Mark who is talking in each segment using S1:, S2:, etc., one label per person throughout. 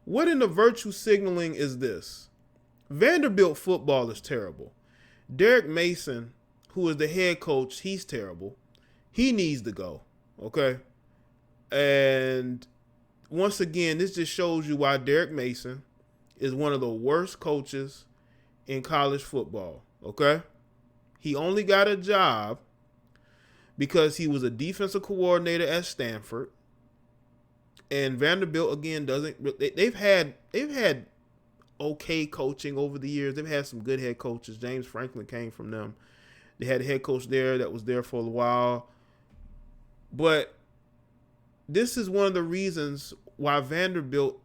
S1: What in the virtue signaling is this? Vanderbilt football is terrible. Derek Mason, who is the head coach, he's terrible. He needs to go. Okay. And once again, this just shows you why Derek Mason is one of the worst coaches in college football. Okay. He only got a job because he was a defensive coordinator at Stanford. And Vanderbilt again doesn't. They've had okay coaching over the years. They've had some good head coaches. James Franklin came from them. They had a head coach there that was there for a while. But this is one of the reasons why Vanderbilt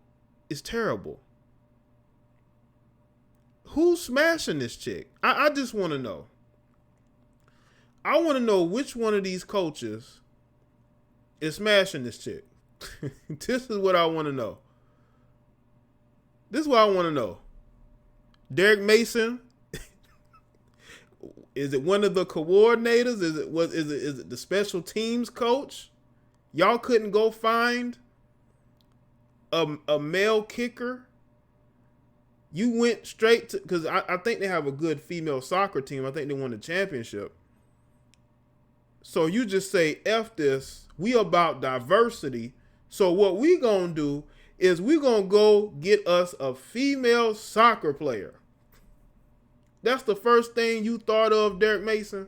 S1: is terrible. Who's smashing this chick? I just want to know. I want to know which one of these coaches is smashing this chick. This is what I want to know. This is what I want to know. Derek Mason, is it one of the coordinators? Is it the special teams coach? Y'all couldn't go find a male kicker. You went straight to, because I think they have a good female soccer team. I think they won the championship. So you just say, F this. We about diversity. So what we gonna do is we gonna go get us a female soccer player. That's the first thing you thought of, Derek Mason?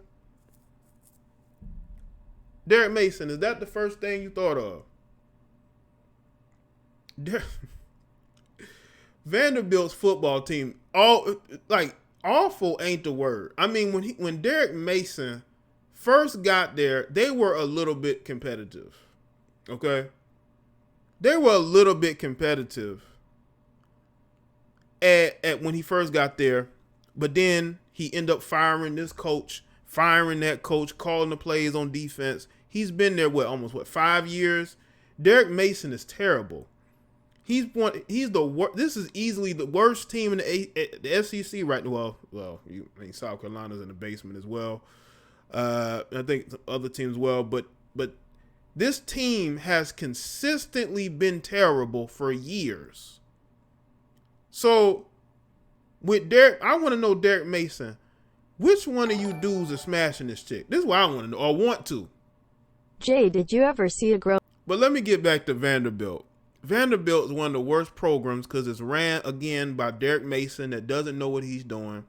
S1: Derek Mason, is that the first thing you thought of? Vanderbilt's football team, awful ain't the word. I mean, when Derek Mason first got there, they were a little bit competitive. Okay? They were a little bit competitive at when he first got there, but then he ended up firing this coach, firing that coach, calling the plays on defense. He's been there almost 5 years. Derek Mason is terrible. He's the worst. This is easily the worst team in the SEC right now. Well, South Carolina's in the basement as well. I think other teams as well, but this team has consistently been terrible for years. So with Derek, I want to know, Derek Mason, which one of you dudes is smashing this chick? This is what I want to know, or want to.
S2: Jay, did you ever see a girl?
S1: But let me get back to Vanderbilt. Vanderbilt is one of the worst programs because it's ran, again, by Derek Mason that doesn't know what he's doing.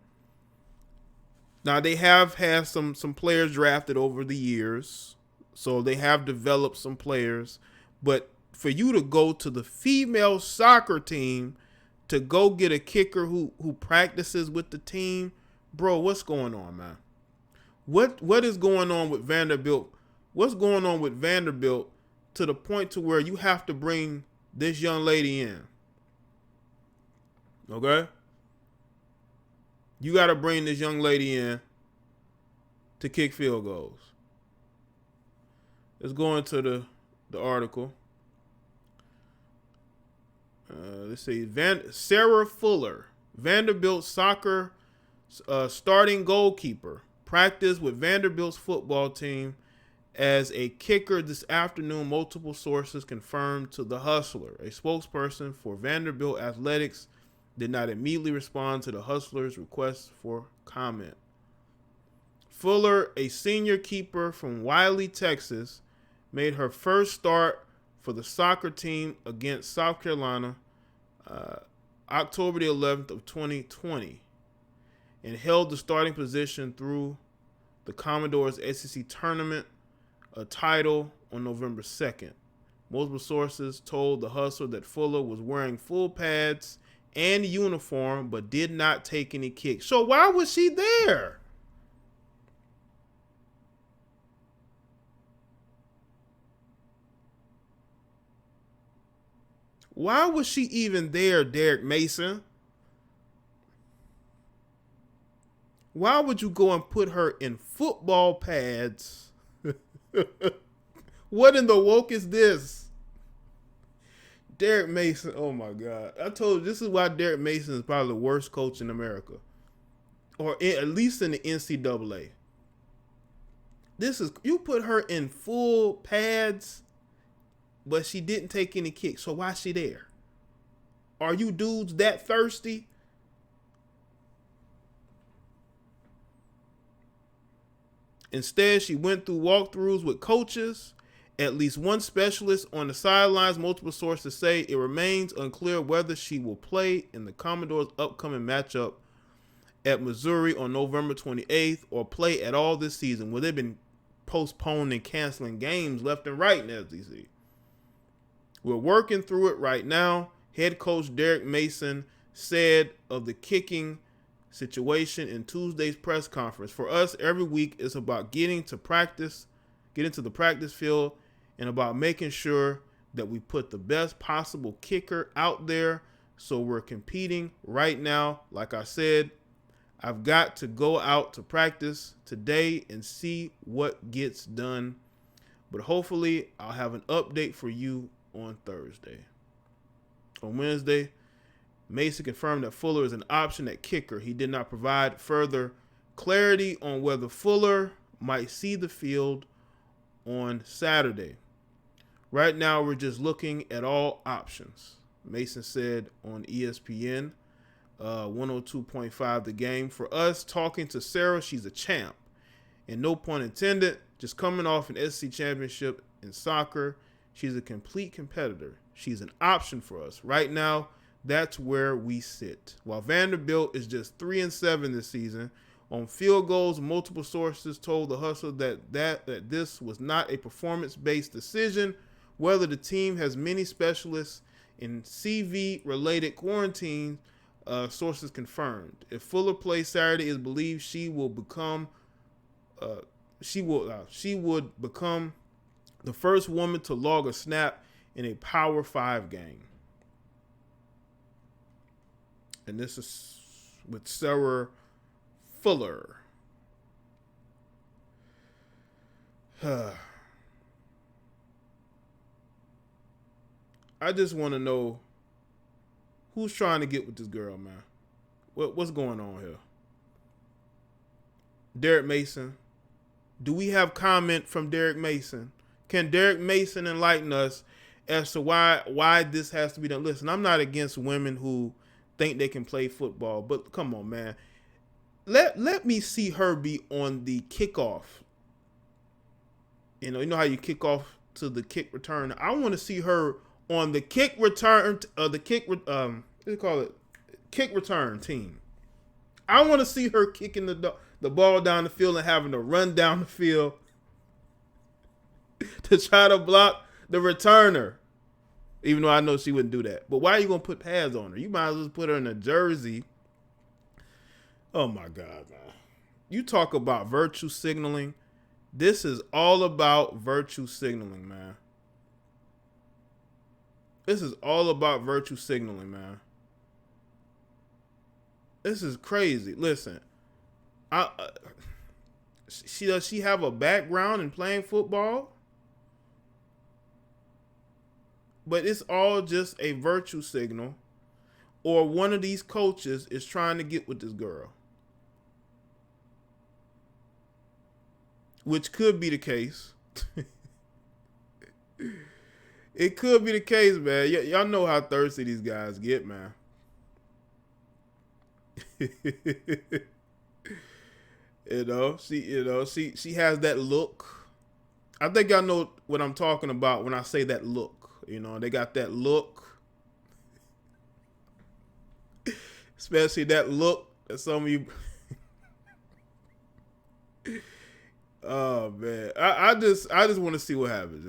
S1: Now, they have had some players drafted over the years, so they have developed some players. But for you to go to the female soccer team to go get a kicker who practices with the team, bro, what's going on, man? What is going on with Vanderbilt? What's going on with Vanderbilt to the point to where you have to bring this young lady in? Okay? You got to bring this young lady in to kick field goals. Let's go into the article. Let's see. Sarah Fuller, Vanderbilt soccer starting goalkeeper, practiced with Vanderbilt's football team as a kicker this afternoon, multiple sources confirmed to The Hustler. A spokesperson for Vanderbilt Athletics did not immediately respond to the Hustler's request for comment. Fuller, a senior keeper from Wiley, Texas, made her first start for the soccer team against South Carolina October the 11th of 2020 and held the starting position through the Commodores SEC tournament, a title, on November 2nd. Multiple sources told The Hustler that Fuller was wearing full pads and uniform but did not take any kicks. So why was she there? Why was she even there, Derek Mason? Why would you go and put her in football pads? What in the woke is this? Derek Mason, oh my God. I told you, this is why Derek Mason is probably the worst coach in America. Or at least in the NCAA. You put her in full pads, but she didn't take any kicks. So why is she there? Are you dudes that thirsty? Instead, she went through walkthroughs with coaches, at least one specialist on the sidelines. Multiple sources say it remains unclear whether she will play in the Commodores' upcoming matchup at Missouri on November 28th or play at all this season. Well, they've been postponing and canceling games left and right in the SEC. We're working through it right now. Head coach Derek Mason said of the kicking situation in Tuesday's press conference. For us, every week is about getting to the practice field and about making sure that we put the best possible kicker out there. So we're competing right now. Like I said, I've got to go out to practice today and see what gets done. But hopefully I'll have an update for you on Thursday. On Wednesday, Mason confirmed that Fuller is an option at kicker. He did not provide further clarity on whether Fuller might see the field on Saturday. Right now, we're just looking at all options, Mason said on ESPN 102.5 The Game. For us, talking to Sarah, she's a champ. And no pun intended, just coming off an SEC championship in soccer, she's a complete competitor. She's an option for us. Right now, that's where we sit. While Vanderbilt is just 3-7 this season, on field goals, multiple sources told the Hustler that this was not a performance-based decision. Whether the team has many specialists in CV-related quarantine, sources confirmed. If Fuller plays Saturday, it is believed she would become the first woman to log a snap in a Power 5 game. And this is with Sarah Fuller. I just want to know who's trying to get with this girl, man. What's going on here? Derek Mason. Do we have comment from Derek Mason? Can Derek Mason enlighten us as to why this has to be done? Listen, I'm not against women who think they can play football, but come on, man. Let me see her be on the kickoff. You know how you kick off to the kick return. I want to see her on the kick return, kick return team. I want to see her kicking the ball down the field and having to run down the field to try to block the returner. Even though I know she wouldn't do that. But why are you going to put pads on her? You might as well put her in a jersey. Oh, my God, man. You talk about virtue signaling. This is all about virtue signaling, man. This is all about virtue signaling, man. This is crazy. Listen, does she have a background in playing football? But it's all just a virtue signal, or one of these coaches is trying to get with this girl. Which could be the case. It could be the case, man. Y'all know how thirsty these guys get, man. She has that look. I think y'all know what I'm talking about when I say that look. They got that look. Especially that look that some of you. Oh man. I just want to see what happens,